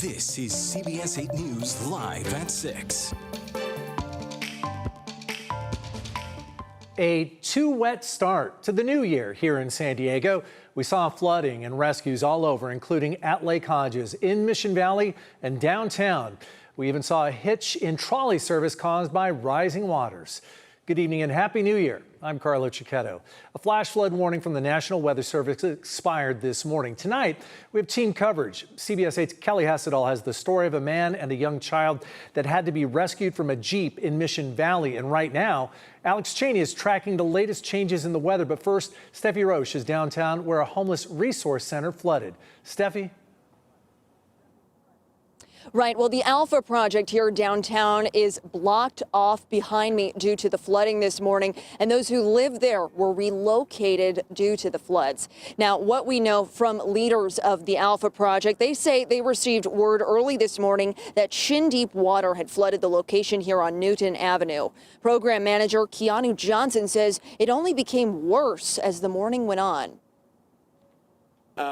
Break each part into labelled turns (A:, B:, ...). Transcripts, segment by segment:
A: This is CBS 8 News Live at 6.
B: A too wet start to the new year here in San Diego. We saw flooding and rescues all over, including at Lake Hodges, in Mission Valley and downtown. We even saw a hitch in trolley service caused by rising waters. Good evening and Happy New Year. I'm Carlo Cicchetto. A flash flood warning from the National Weather Service expired this morning. Tonight, we have team coverage. CBS 8's Kelly Hessedal has the story of a man and a young child that had to be rescued from a Jeep in Mission Valley. And right now, Alex Cheney is tracking the latest changes in the weather. But first, Steffi Roche is downtown where a homeless resource center flooded. Steffi?
C: Right. Well, the Alpha Project here downtown is blocked off behind me due to the flooding this morning, and those who live there were relocated due to the floods. Now, what we know from leaders of the Alpha Project, they say they received word early this morning that shin-deep water had flooded the location here on Newton Avenue. Program manager Keanu Johnson says it only became worse as the morning went on.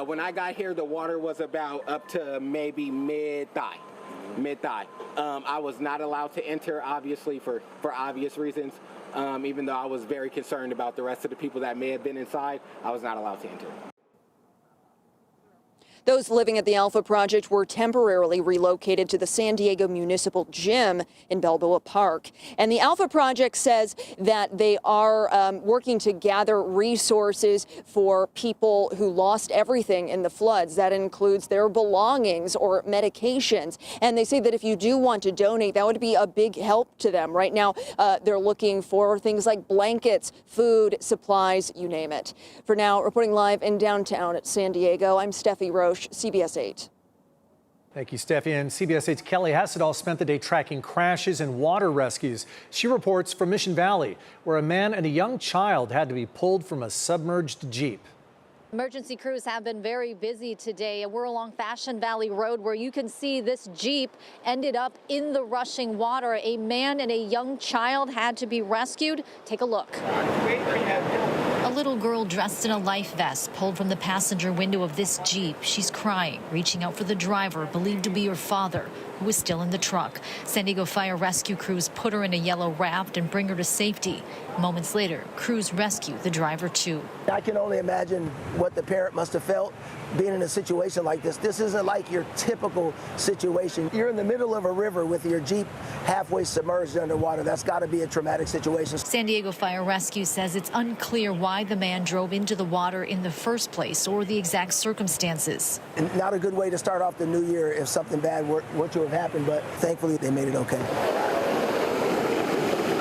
D: When I got here, the water was about up to maybe mid-thigh. I was not allowed to enter, obviously, for obvious reasons. Even though I was very concerned about the rest of the people that may have been inside, I was not allowed to enter.
C: Those living at the Alpha Project were temporarily relocated to the San Diego Municipal Gym in Balboa Park. And the Alpha Project says that they are working to gather resources for people who lost everything in the floods. That includes their belongings or medications. And they say that if you do want to donate, that would be a big help to them. Right now, they're looking for things like blankets, food, supplies, you name it. For now, reporting live in downtown at San Diego, I'm Steffi Roche, CBS 8.
B: Thank you, Steffi. And CBS 8's Kelly Hessedal spent the day tracking crashes and water rescues. She reports from Mission Valley, where a man and a young child had to be pulled from a submerged Jeep.
E: Emergency crews have been very busy today. We're along Fashion Valley Road where you can see this Jeep ended up in the rushing water. A man and a young child had to be rescued. Take a look.
F: A little girl dressed in a life vest pulled from the passenger window of this Jeep. She's crying, reaching out for the driver, believed to be her father, who was still in the truck. San Diego Fire Rescue crews put her in a yellow raft and bring her to safety. Moments later, crews rescue the driver too.
G: I can only imagine what the parent must have felt being in a situation like this. This isn't like your typical situation. You're in the middle of a river with your Jeep halfway submerged underwater. That's got to be a traumatic situation.
F: San Diego Fire Rescue says it's unclear why the man drove into the water in the first place or the exact circumstances.
G: And not a good way to start off the new year if something bad were to have happened, but thankfully they made it okay.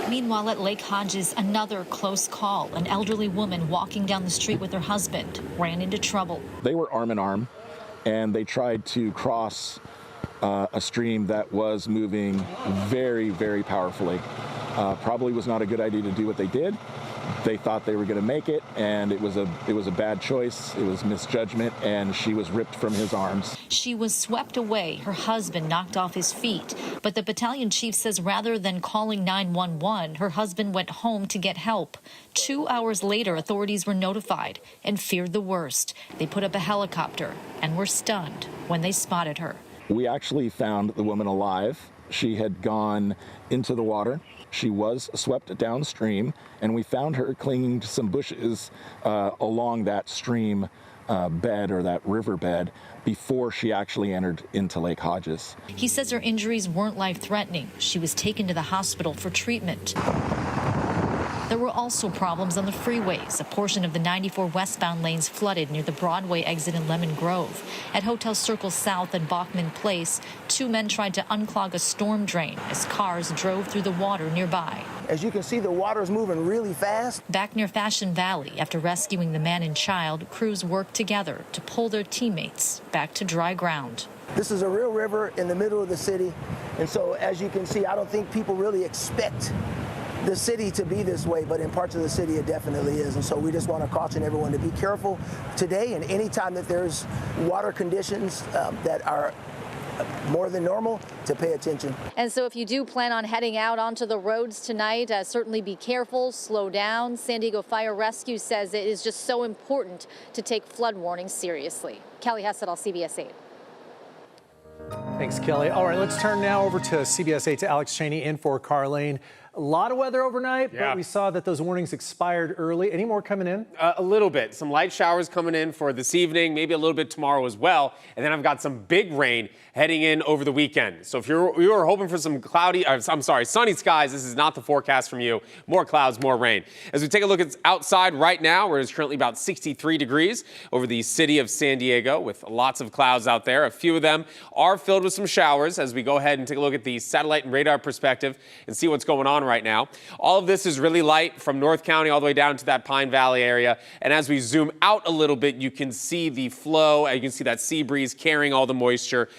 F: Meanwhile, at Lake Hodges, another close call. An elderly woman walking down the street with her husband ran into trouble.
H: They were arm in arm, and they tried to cross a stream that was moving very, very powerfully. Probably was not a good idea to do what they did. They thought they were going to make it, and it was a bad choice. It was misjudgment, and she was ripped from his arms.
F: She was swept away. Her husband knocked off his feet. But the battalion chief says rather than calling 911, her husband went home to get help. 2 hours later, authorities were notified and feared the worst. They put up a helicopter and were stunned when they spotted her.
H: We actually found the woman alive. She had gone into the water. She was swept downstream, and we found her clinging to some bushes along that stream bed or that riverbed before she actually entered into Lake Hodges.
F: He says her injuries weren't life-threatening. She was taken to the hospital for treatment. There were also problems on the freeways. A portion of the 94 westbound lanes flooded near the Broadway exit in Lemon Grove. At Hotel Circle South and Bachman Place, 2 men tried to unclog a storm drain as cars drove through the water nearby.
G: As you can see, the water's moving really fast.
F: Back near Fashion Valley, after rescuing the man and child, crews worked together to pull their teammates back to dry ground.
G: This is a real river in the middle of the city, and so as you can see, I don't think people really expect the city to be this way, but in parts of the city it definitely is. And so we just want to caution everyone to be careful today and anytime that there's water conditions that are more than normal, to pay attention.
E: And so if you do plan on heading out onto the roads tonight, certainly be careful, slow down. San Diego Fire Rescue says it is just so important to take flood warnings seriously. Kelly Hessedal, CBS 8.
B: Thanks, Kelly. All right, let's turn now over to CBS 8's Alex Cheney in for Carlene. A lot of weather overnight, but we saw that those warnings expired early. Any more coming in?
I: A little bit. Some light showers coming in for this evening, maybe a little bit tomorrow as well. And then I've got some big rain heading in over the weekend. So if you were hoping for some sunny skies, this is not the forecast from you. More clouds, more rain. As we take a look at outside right now, where it's currently about 63 degrees over the city of San Diego with lots of clouds out there. A few of them are filled with some showers as we go ahead and take a look at the satellite and radar perspective and see what's going on right now. All of this is really light from North County all the way down to that Pine Valley area. And as we zoom out a little bit, you can see the flow. You can see that sea breeze carrying all the moisture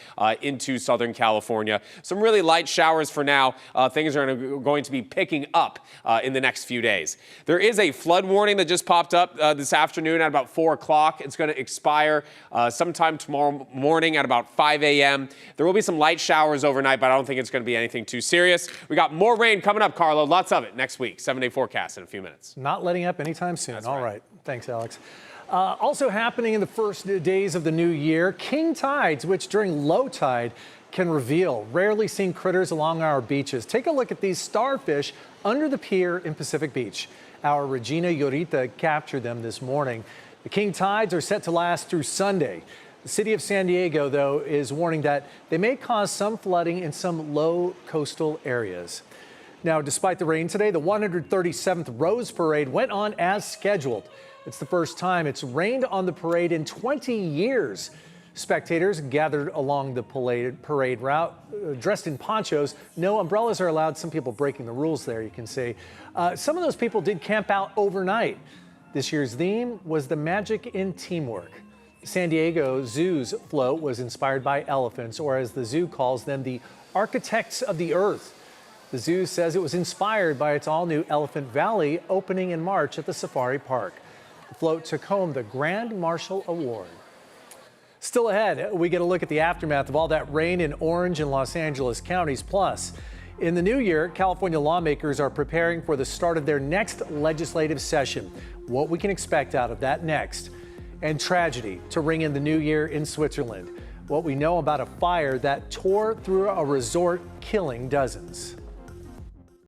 I: into Southern California. Some really light showers for now. Things are going to be picking up in the next few days. There is a flood warning that just popped up this afternoon at about 4 o'clock. It's going to expire sometime tomorrow morning at about 5 a.m. There will be some light showers overnight, but I don't think it's going to be anything too serious. We got more rain coming up, Carlo. Lots of it next week. 7-day forecast in a few minutes.
B: Not letting up anytime soon.
I: That's
B: All right. Thanks, Alex. Also happening in the first days of the new year, king tides, which during low tide can reveal rarely seen critters along our beaches. Take a look at these starfish under the pier in Pacific Beach. Our Regina Yorita captured them this morning. The king tides are set to last through Sunday. The city of San Diego, though, is warning that they may cause some flooding in some low coastal areas. Now, despite the rain today, the 137th Rose Parade went on as scheduled. It's the first time it's rained on the parade in 20 years. Spectators gathered along the parade route dressed in ponchos. No umbrellas are allowed. Some people breaking the rules there, you can see. Some of those people did camp out overnight. This year's theme was the magic in teamwork. San Diego Zoo's float was inspired by elephants, or as the zoo calls them, the architects of the earth. The zoo says it was inspired by its all-new Elephant Valley opening in March at the Safari Park. The float took home the Grand Marshal Award. Still ahead, we get a look at the aftermath of all that rain in Orange and Los Angeles counties. Plus, in the new year, California lawmakers are preparing for the start of their next legislative session. What we can expect out of that next. And tragedy to ring in the new year in Switzerland. What we know about a fire that tore through a resort, killing dozens.